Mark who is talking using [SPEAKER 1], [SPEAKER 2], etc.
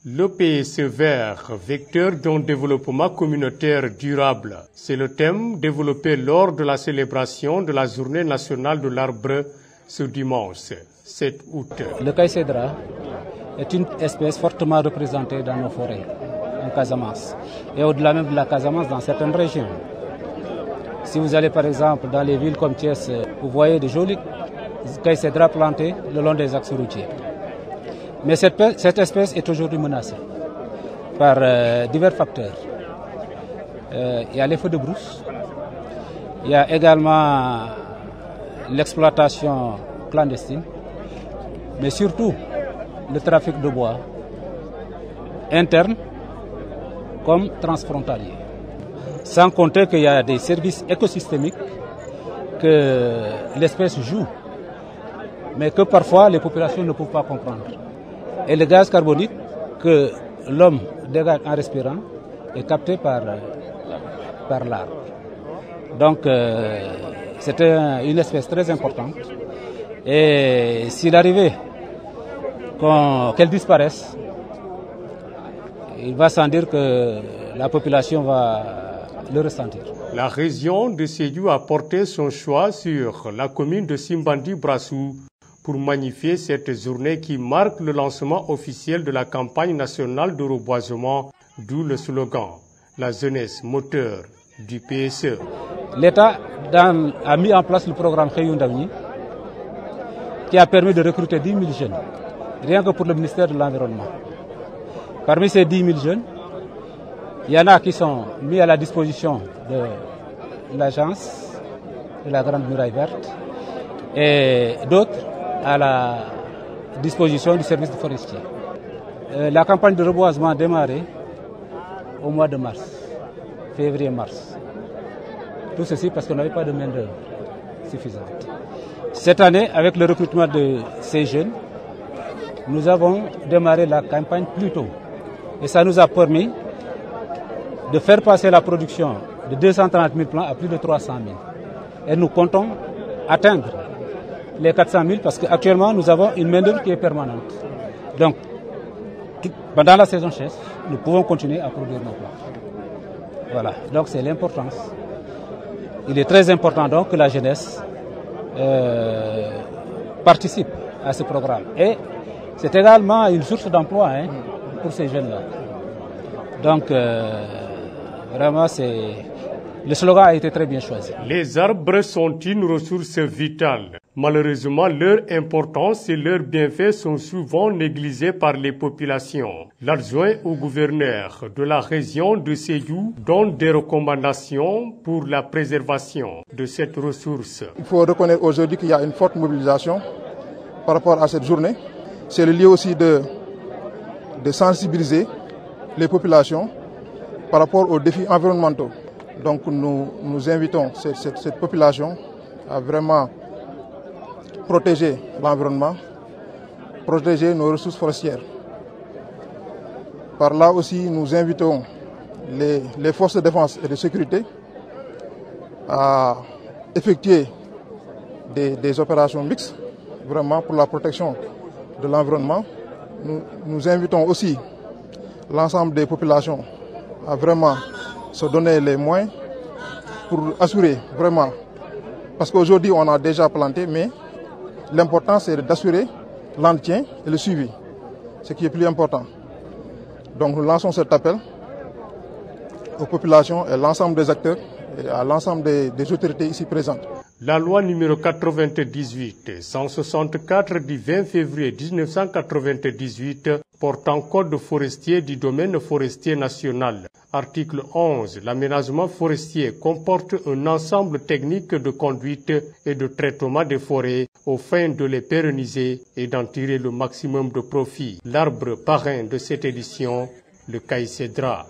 [SPEAKER 1] Le PSE vert, vecteur d'un développement communautaire durable, c'est le thème développé lors de la célébration de la Journée nationale de l'arbre ce dimanche 7 août.
[SPEAKER 2] Le caïcédra est une espèce fortement représentée dans nos forêts en Casamance et au-delà même de la Casamance dans certaines régions. Si vous allez par exemple dans les villes comme Thiès, vous voyez des jolis caïcédras plantés le long des axes routiers. Mais cette espèce est aujourd'hui menacée par divers facteurs. Il y a les feux de brousse, il y a également l'exploitation clandestine, mais surtout le trafic de bois interne comme transfrontalier. Sans compter qu'il y a des services écosystémiques que l'espèce joue, mais que parfois les populations ne peuvent pas comprendre. Et le gaz carbonique que l'homme dégage en respirant est capté par l'arbre. Donc c'est une espèce très importante. Et s'il arrivait qu'elle disparaisse, il va sans dire que la population va le ressentir.
[SPEAKER 1] La région de Sédhiou a porté son choix sur la commune de Simbandi-Brassou pour magnifier cette journée qui marque le lancement officiel de la campagne nationale de reboisement, d'où le slogan « La jeunesse moteur du PSE ».
[SPEAKER 2] L'État a mis en place le programme Xëyu Ndaw ñi qui a permis de recruter 10 000 jeunes, rien que pour le ministère de l'Environnement. Parmi ces 10 000 jeunes, il y en a qui sont mis à la disposition de l'agence de la Grande Muraille Verte et d'autres à la disposition du service forestier. La campagne de reboisement a démarré au mois de mars, février-mars. Tout ceci parce qu'on n'avait pas de main-d'œuvre suffisante. Cette année, avec le recrutement de ces jeunes, nous avons démarré la campagne plus tôt. Et ça nous a permis de faire passer la production de 230 000 plants à plus de 300 000. Et nous comptons atteindre les 400 000 parce qu'actuellement nous avons une main-d'œuvre qui est permanente. Donc, pendant la saison sèche, nous pouvons continuer à produire nos plants. Voilà, donc c'est l'importance. Il est très important donc que la jeunesse participe à ce programme. Et c'est également une source d'emploi pour ces jeunes-là. Donc, vraiment, le slogan a été très bien choisi.
[SPEAKER 1] Les arbres sont une ressource vitale. Malheureusement, leur importance et leurs bienfaits sont souvent négligés par les populations. L'adjoint au gouverneur de la région de Sédhiou donne des recommandations pour la préservation de cette ressource.
[SPEAKER 3] Il faut reconnaître aujourd'hui qu'il y a une forte mobilisation par rapport à cette journée. C'est le lieu aussi de sensibiliser les populations par rapport aux défis environnementaux. Donc nous invitons cette population à vraiment protéger l'environnement, protéger nos ressources forestières. Par là aussi, nous invitons les forces de défense et de sécurité à effectuer des opérations mixtes, vraiment pour la protection de l'environnement. Nous invitons aussi l'ensemble des populations à vraiment se donner les moyens pour assurer vraiment, parce qu'aujourd'hui on a déjà planté, mais l'important c'est d'assurer l'entretien et le suivi, ce qui est plus important. Donc nous lançons cet appel aux populations et à l'ensemble des acteurs et à l'ensemble des autorités ici présentes.
[SPEAKER 1] La loi numéro 98-164 du 20 février 1998 portant code forestier du domaine forestier national. Article 11. L'aménagement forestier comporte un ensemble technique de conduite et de traitement des forêts aux fins de les pérenniser et d'en tirer le maximum de profit. L'arbre parrain de cette édition, le caïcédra.